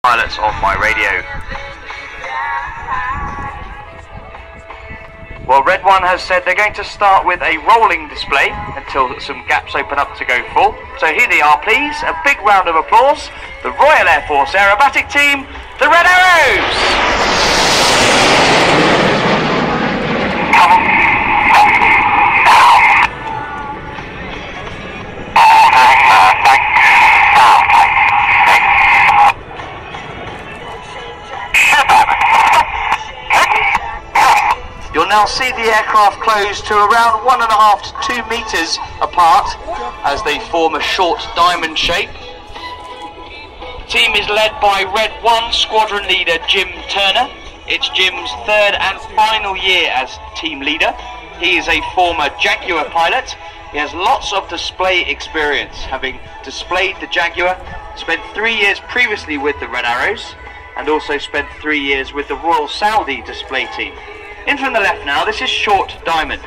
pilots on my radio. Well, Red 1 has said they're going to start with a rolling display until some gaps open up to go full. So here they are, please. A big round of applause. The Royal Air Force Aerobatic Team, the Red Arrows! You'll now see the aircraft close to around 1.5 to 2 meters apart as they form a short diamond shape. The team is led by Red 1 squadron leader Jim Turner. It's Jim's third and final year as team leader. He is a former Jaguar pilot. He has lots of display experience, having displayed the Jaguar, spent 3 years previously with the Red Arrows, and also spent 3 years with the Royal Saudi display team. In from the left now, this is short diamond.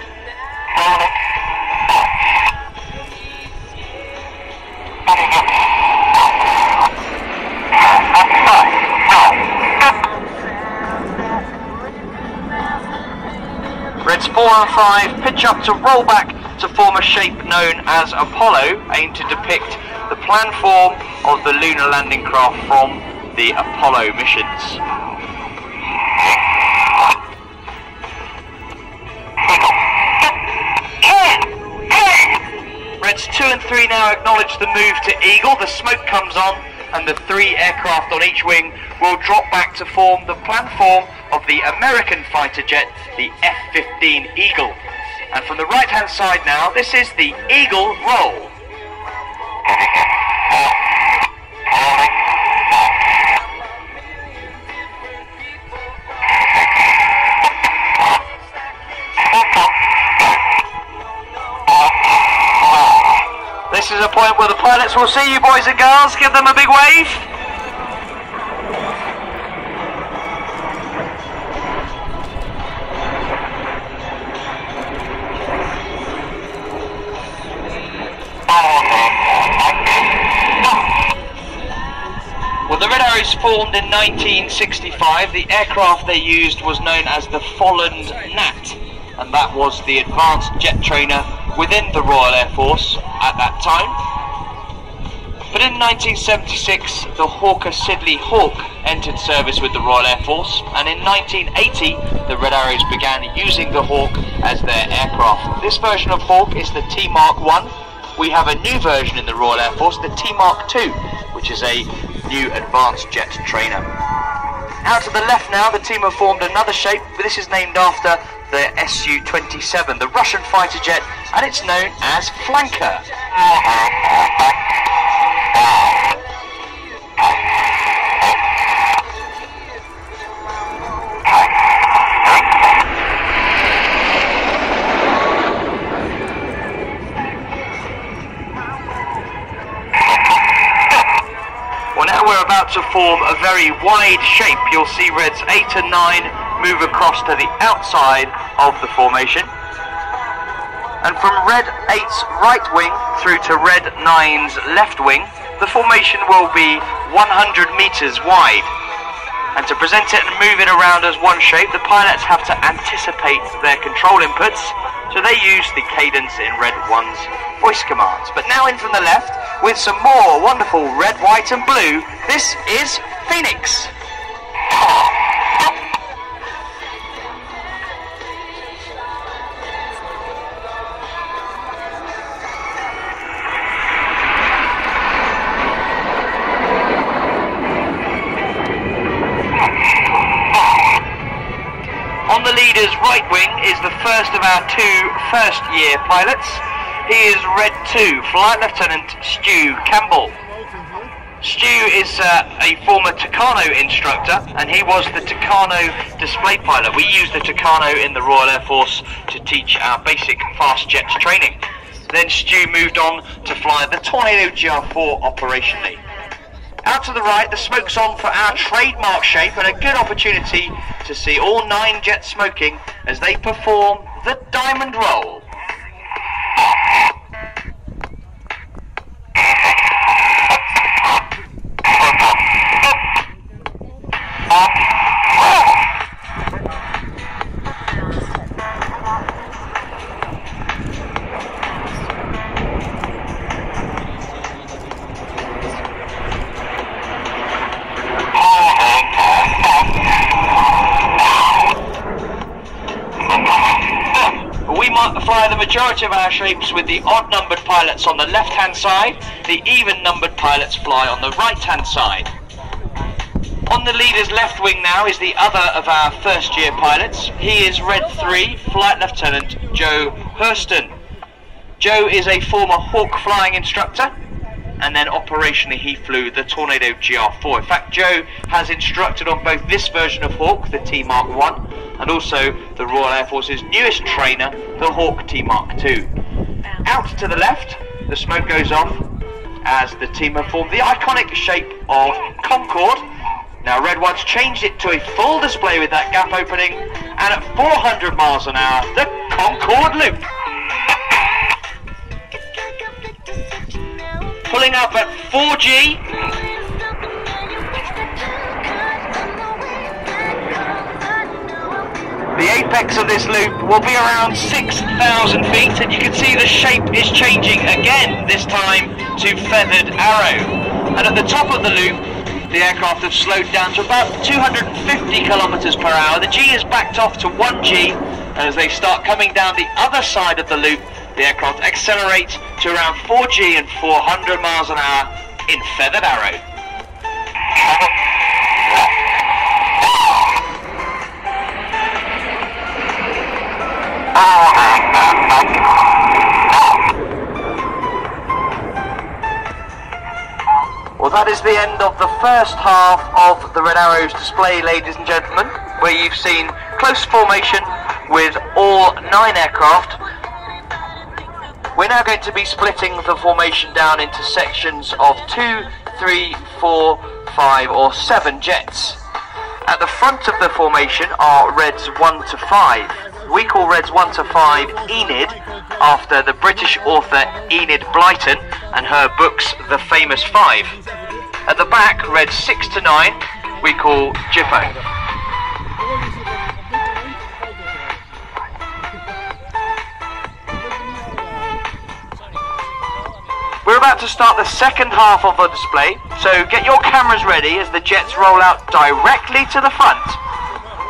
Reds 4 and 5 pitch up to roll back to form a shape known as Apollo, aimed to depict the planned form of the lunar landing craft from the Apollo missions. Reds 2 and 3 now acknowledge the move to Eagle. The smoke comes on and the 3 aircraft on each wing will drop back to form the planned form of the American fighter jet, the F-15 Eagle. And from the right hand side now, this is the Eagle roll. This is a point where the pilots will see you, boys and girls. Give them a big wave. Well, the Red Arrows formed in 1965. The aircraft they used was known as the Folland Gnat, and that was the advanced jet trainer within the Royal Air Force at that time. But in 1976, the Hawker Siddeley Hawk entered service with the Royal Air Force, and in 1980, the Red Arrows began using the Hawk as their aircraft. This version of Hawk is the T-Mark 1. We have a new version in the Royal Air Force, the T-Mark 2, which is a new advanced jet trainer. Out to the left now, the team have formed another shape, but this is named after the Su-27, the Russian fighter jet, and it's known as Flanker. Well, now we're about to form a very wide shape. You'll see Reds 8 and 9 move across to the outside of the formation. And from Red 8's right wing through to Red 9's left wing, the formation will be 100 meters wide. And to present it and move it around as one shape, the pilots have to anticipate their control inputs, so they use the cadence in Red 1's voice commands. But now in from the left, with some more wonderful red, white and blue, this is Phoenix. On the leader's right wing is the first of our 2 first-year pilots. He is Red 2, Flight Lieutenant Stu Campbell. Stu is a former Tucano instructor, and he was the Tucano display pilot. We use the Tucano in the Royal Air Force to teach our basic fast jets training. Then Stu moved on to fly the Tornado GR4 operationally. Out to the right, the smoke's on for our trademark shape, and a good opportunity to see all 9 jets smoking as they perform the Diamond Roll. majority of our shapes with the odd-numbered pilots on the left-hand side, the even-numbered pilots fly on the right-hand side. On the leader's left wing now is the other of our first-year pilots. He is Red 3, Flight Lieutenant Joe Hurston. Joe is a former Hawk flying instructor, and then operationally he flew the Tornado GR4. In fact, Joe has instructed on both this version of Hawk, the T Mark 1, and also the Royal Air Force's newest trainer, the Hawk T Mark 2. Out to the left, the smoke goes off as the team have formed the iconic shape of Concorde. Now Red 1's changed it to a full display with that gap opening, and at 400 miles an hour, the Concorde loop. Pulling up at 4G. The apex of this loop will be around 6,000 feet, and you can see the shape is changing again, this time to feathered arrow. And at the top of the loop, the aircraft have slowed down to about 250 kilometers per hour. The G is backed off to 1G, and as they start coming down the other side of the loop, the aircraft accelerates to around 4G and 400 miles an hour in feathered arrow. Well, that is the end of the first half of the Red Arrows display, ladies and gentlemen, where you've seen close formation with all 9 aircraft. We're now going to be splitting the formation down into sections of 2, 3, 4, 5 or 7 jets. At the front of the formation are Reds 1 to 5. We call Reds 1 to 5 Enid, after the British author Enid Blyton and her books The Famous Five. At the back, Reds 6 to 9, we call Jippo. We're about to start the second half of the display, so get your cameras ready as the jets roll out directly to the front.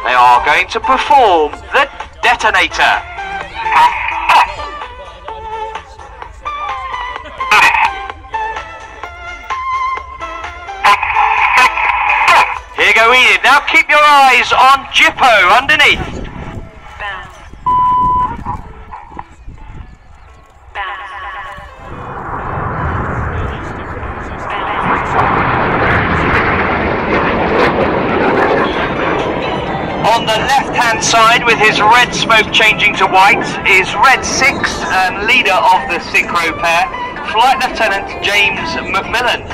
They are going to perform the detonator. Here you go, Enid. Now keep your eyes on Jippo underneath. On the left-hand side, with his red smoke changing to white, is Red 6 and leader of the synchro pair, Flight Lieutenant James McMillan.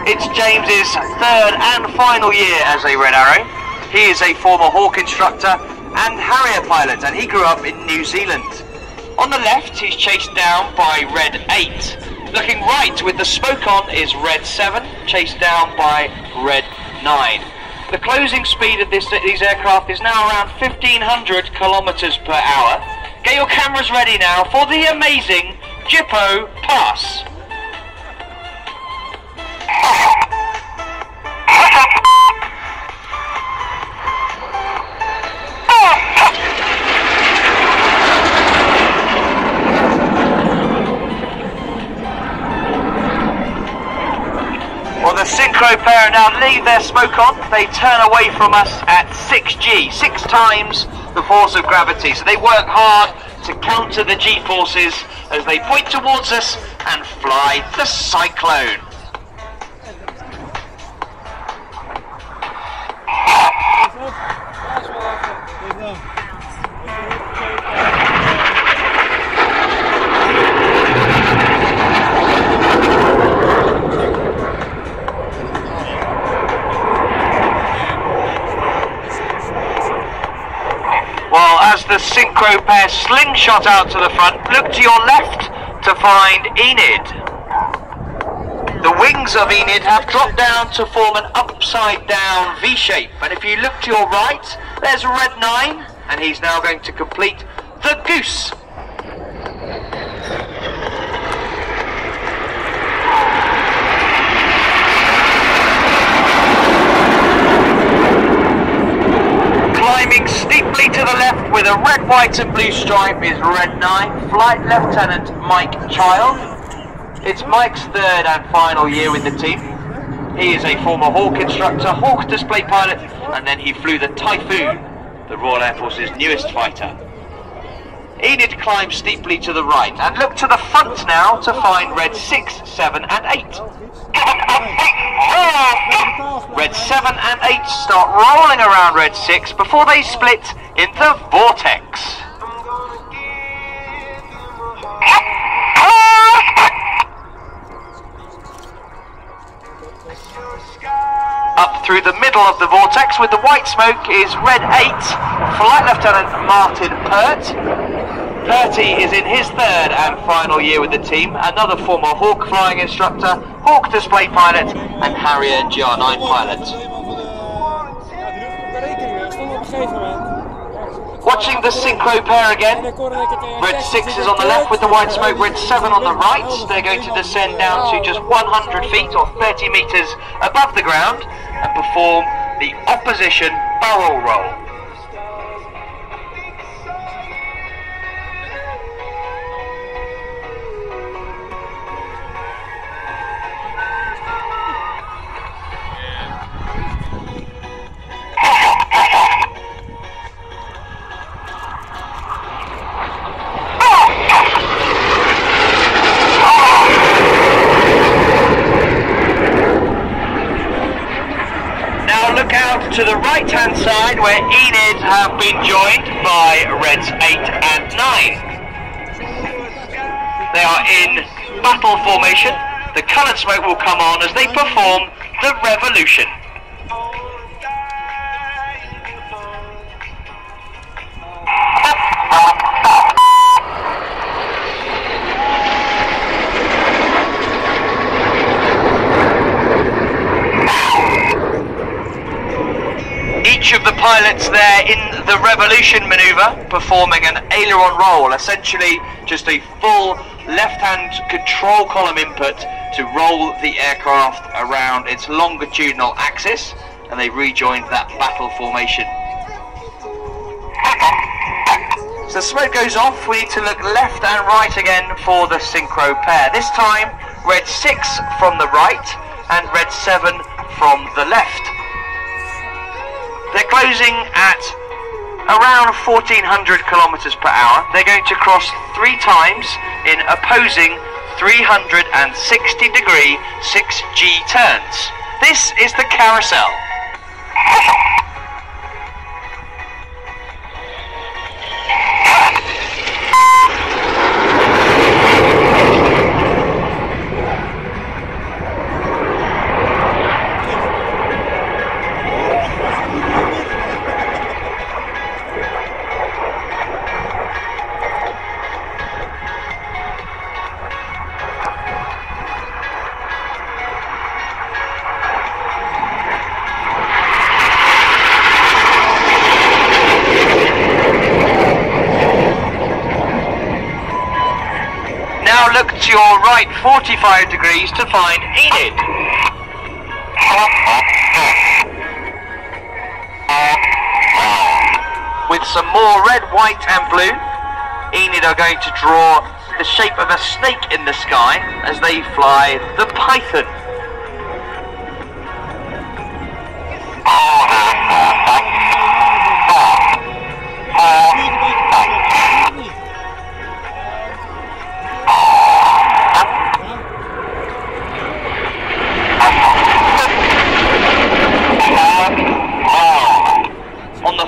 It's James's third and final year as a Red Arrow. He is a former Hawk instructor and Harrier pilot, and he grew up in New Zealand. On the left, he's chased down by Red 8. Looking right with the smoke on is Red 7, chased down by Red 9. The closing speed of these aircraft is now around 1,500 kilometers per hour. Get your cameras ready now for the amazing Jippo pass. Well, the synchro pair now leave their smoke on. They turn away from us at 6G, 6 times the force of gravity. So they work hard to counter the G-forces as they point towards us and fly the Cyclone. Well, as the synchro pair slingshot out to the front, look to your left to find Enid. The wings of Enid have dropped down to form an upside down V shape, and if you look to your right, there's Red 9, and he's now going to complete the Goose. Climbing steeply to the left with with a red, white and blue stripe is Red 9, Flight Lieutenant Mike Child. It's Mike's third and final year with the team. He is a former Hawk instructor, Hawk display pilot, and then he flew the Typhoon, the Royal Air Force's newest fighter. Enid climbs steeply to the right and look to the front now to find Red 6, 7 and 8. Red 7 and 8 start rolling around Red 6 before they split in the vortex. Up through the middle of the vortex with the white smoke is Red 8, Flight Lieutenant Martin Pert. Perty is in his third and final year with the team, another former Hawk flying instructor, Hawk display pilot and Harrier GR9 pilot. Watching the synchro pair again, Red 6 is on the left with the white smoke, Red 7 on the right. They're going to descend down to just 100 feet or 30 meters above the ground and perform the opposition barrel roll. To the right hand side where Enid have been joined by Reds 8 and 9. They are in battle formation. The coloured smoke will come on as they perform the revolution. Each of the pilots there in the revolution manoeuvre performing an aileron roll, essentially just a full left-hand control column input to roll the aircraft around its longitudinal axis, and they rejoined that battle formation. So the smoke goes off, we need to look left and right again for the synchro pair. This time Red 6 from the right and Red 7 from the left. They're closing at around 1400 kilometers per hour. They're going to cross 3 times in opposing 360 degree 6G turns. This is the carousel. Now look to your right 45 degrees to find Enid. With some more red, white and blue, Enid are going to draw the shape of a snake in the sky as they fly the Python.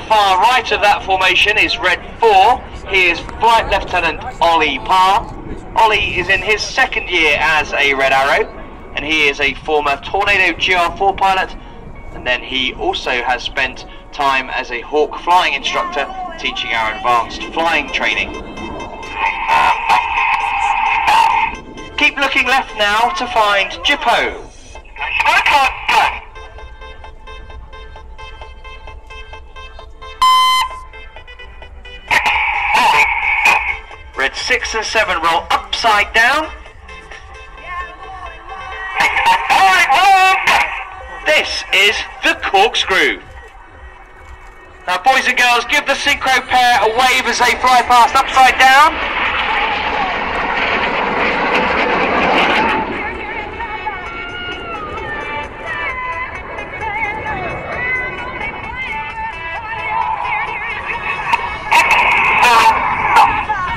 Far right of that formation is Red 4. He is Flight Lieutenant Ollie Parr. Ollie is in his second year as a Red Arrow, and he is a former Tornado GR4 pilot, and then he also has spent time as a Hawk flying instructor teaching our advanced flying training. Keep looking left now to find Jippo. Red 6 and 7 roll upside down. This is the corkscrew. Now boys and girls, give the synchro pair a wave as they fly past upside down.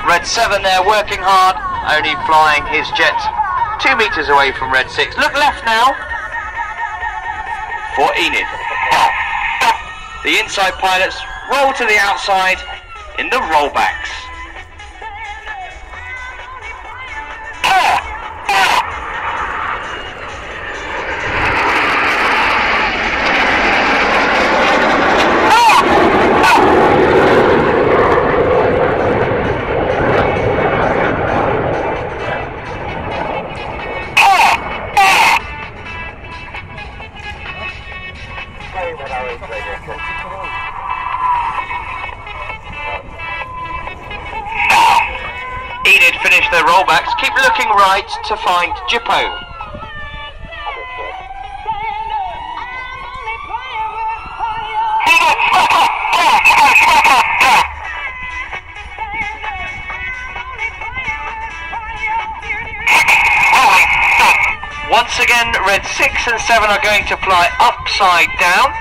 Red 7 there working hard, only flying his jet 2 meters away from Red 6. Look left now for Enid. The inside pilots roll to the outside in the rollbacks. Enid finished their rollbacks. Keep looking right to find Jippo. Once again, Red 6 and 7 are going to fly upside down.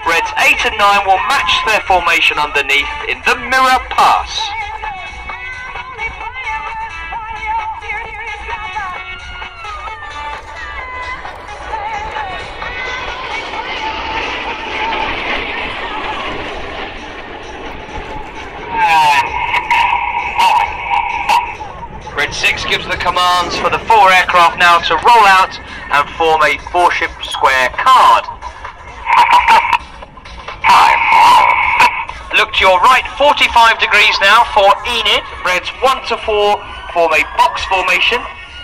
Reds 8 and 9 will match their formation underneath in the mirror pass. Red 6 gives the commands for the 4 aircraft now to roll out and form a 4-ship square card. Look to your right, 45 degrees now for Enid. Reds 1 to 4 form a box formation.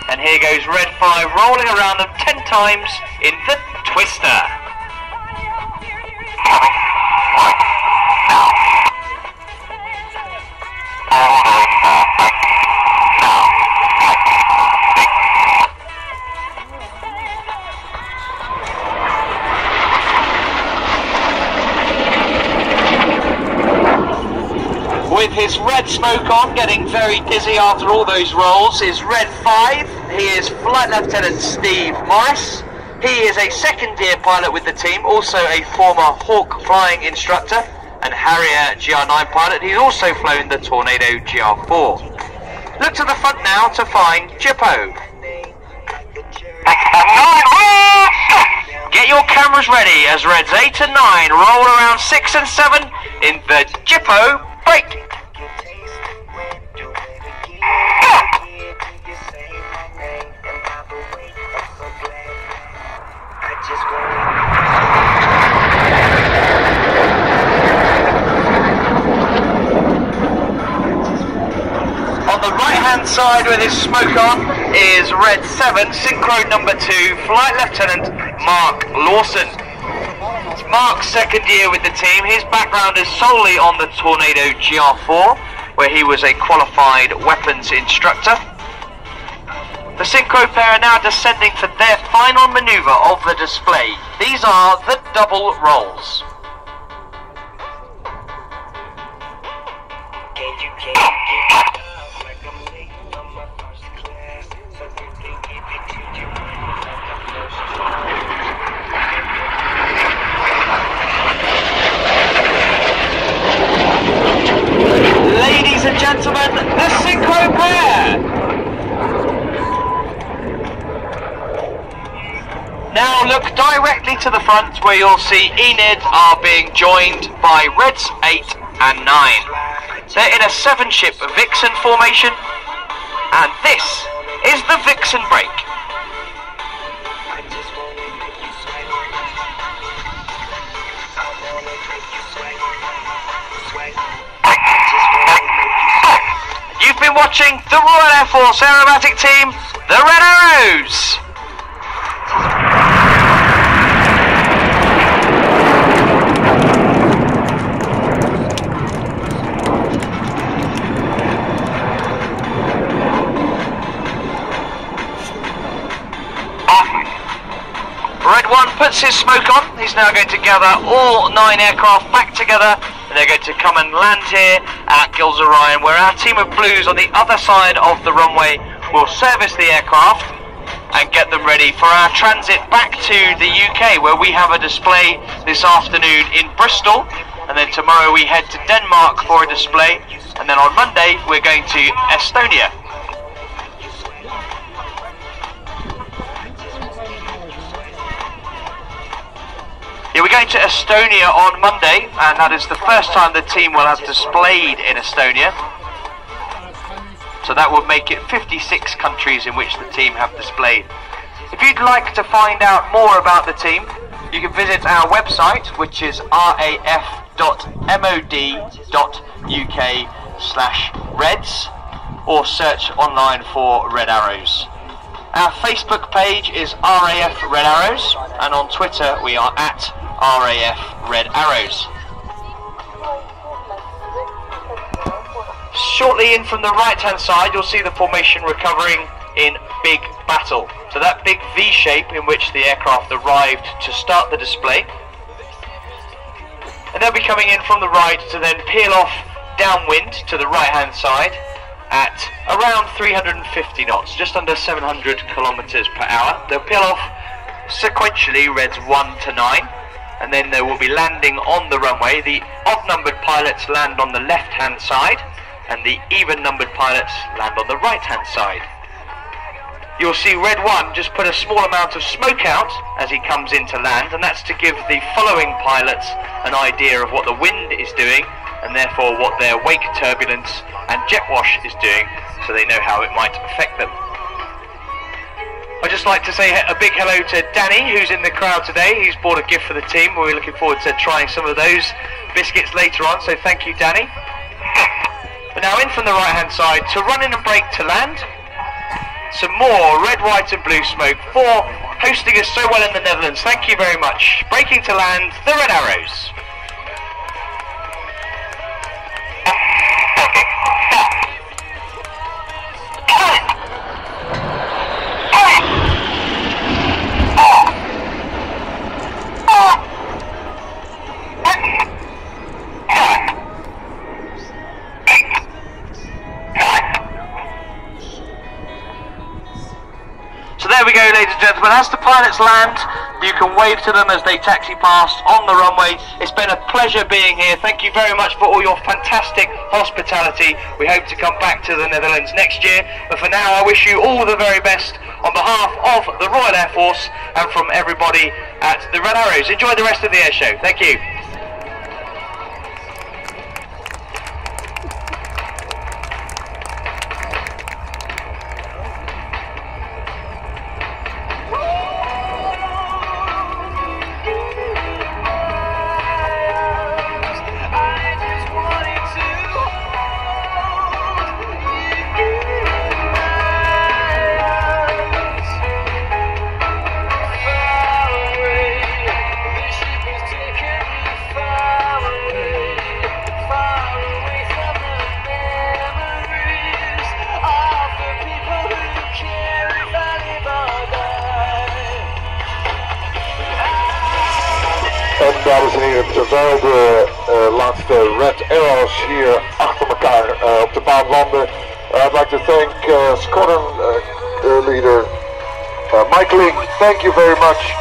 And here goes Red 5 rolling around them 10 times in the twister. With his red smoke on, getting very dizzy after all those rolls, is Red 5. He is Flight Lieutenant Steve Morris. He is a second-year pilot with the team, also a former Hawk flying instructor and Harrier GR9 pilot. He's also flown the Tornado GR4. Look to the front now to find Jippo. Get your cameras ready as Reds 8 and 9 roll around 6 and 7 in the Jippo break. On the right-hand side with his smoke on is Red 7, Synchro number 2, Flight Lieutenant Mark Lawson. It's Mark's second year with the team. His background is solely on the Tornado GR4, where he was a qualified weapons instructor. The Synchro pair are now descending for their final manoeuvre of the display. These are the double rolls. Ladies and gentlemen, the Synchro pair! Now look directly to the front where you'll see Enid are being joined by Reds 8 and 9. They're in a 7-ship Vixen formation, and this is the Vixen break. You've been watching the Royal Air Force Aerobatic Team, the Red Arrows. Red 1 puts his smoke on. He's now going to gather all 9 aircraft back together And they're going to come and land here at Gilze-Rijen, where our team of blues on the other side of the runway will service the aircraft and get them ready for our transit back to the UK, where we have a display this afternoon in Bristol, and then tomorrow we head to Denmark for a display, and then on Monday we're going to Estonia. Yeah, we're going to Estonia on Monday, and that is the first time the team will have displayed in Estonia. So that would make it 56 countries in which the team have displayed. If you'd like to find out more about the team, you can visit our website, which is raf.mod.uk/Reds, or search online for Red Arrows. Our Facebook page is RAF Red Arrows, and on Twitter we are at RAF Red Arrows. Shortly in from the right hand side you'll see the formation recovering in big battle. So that big V shape in which the aircraft arrived to start the display. And they'll be coming in from the right to then peel off downwind to the right hand side at around 350 knots, just under 700 kilometers per hour. They'll peel off sequentially Reds 1 to 9, and then they will be landing on the runway. The odd numbered pilots land on the left hand side, and the even numbered pilots land on the right hand side. You'll see Red 1 just put a small amount of smoke out as he comes into land, and that's to give the following pilots an idea of what the wind is doing, and therefore what their wake turbulence and jet wash is doing, so they know how it might affect them. I'd just like to say a big hello to Danny, who's in the crowd today. He's bought a gift for the team. We're looking forward to trying some of those biscuits later on, so thank you, Danny. But now in from the right hand side to run in and brake to land. Some more red, white and blue smoke for hosting us so well in the Netherlands. Thank you very much. Braking to land, the Red Arrows. There we go, ladies and gentlemen. As the pilots land, you can wave to them as they taxi past on the runway. It's been a pleasure being here. Thank you very much for all your fantastic hospitality. We hope to come back to the Netherlands next year. But for now, I wish you all the very best on behalf of the Royal Air Force and from everybody at the Red Arrows. Enjoy the rest of the air show. Thank you. En dames en heren, terwijl de laatste Red Arrows hier achter elkaar op de baan landen, I'd like to thank squadron leader Mike Ling, thank you very much,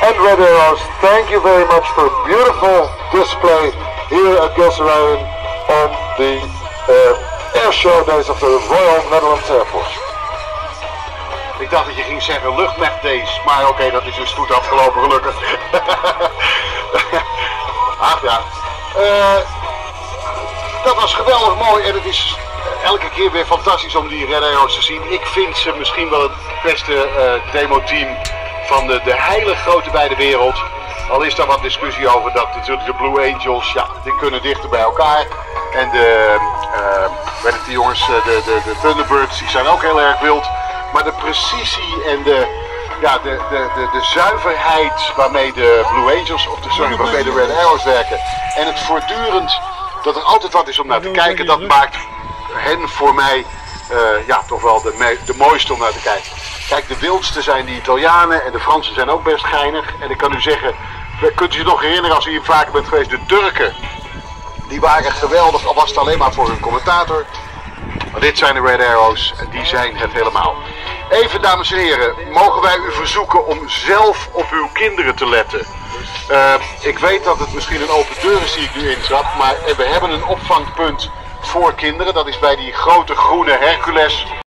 and Red Arrows, thank you very much for a beautiful display here at Gilze-Rijen on the air show days of the Royal Netherlands Air Force. Ik dacht dat je ging zeggen Luchtmacht days, maar oké, dat is dus goed afgelopen gelukkig. Ach ja, dat was geweldig mooi en het is elke keer weer fantastisch om die Red Arrows te zien. Ik vind ze misschien wel het beste demo-team van de hele grote wijde wereld. Al is daar wat discussie over dat natuurlijk de Blue Angels, ja, die kunnen dichter bij elkaar. En weet het, die jongens, de Thunderbirds, die zijn ook heel erg wild. Maar de precisie en de zuiverheid waarmee de Blue Angels, waarmee de Red Arrows werken. En het voortdurend, dat er altijd wat is om naar te kijken, dat maakt hen voor mij toch wel de mooiste om naar te kijken. Kijk, de wildste zijn de Italianen en de Fransen zijn ook best geinig. En ik kan u zeggen, kunt u zich nog herinneren als u hier vaker bent geweest, de Turken. Die waren geweldig, al was het alleen maar voor hun commentator. Maar dit zijn de Red Arrows en die zijn het helemaal. Even, dames en heren, mogen wij u verzoeken om zelf op uw kinderen te letten. Ik weet dat het misschien een open deur is die ik nu intrap, maar we hebben een opvangpunt voor kinderen. Dat is bij die grote groene Hercules.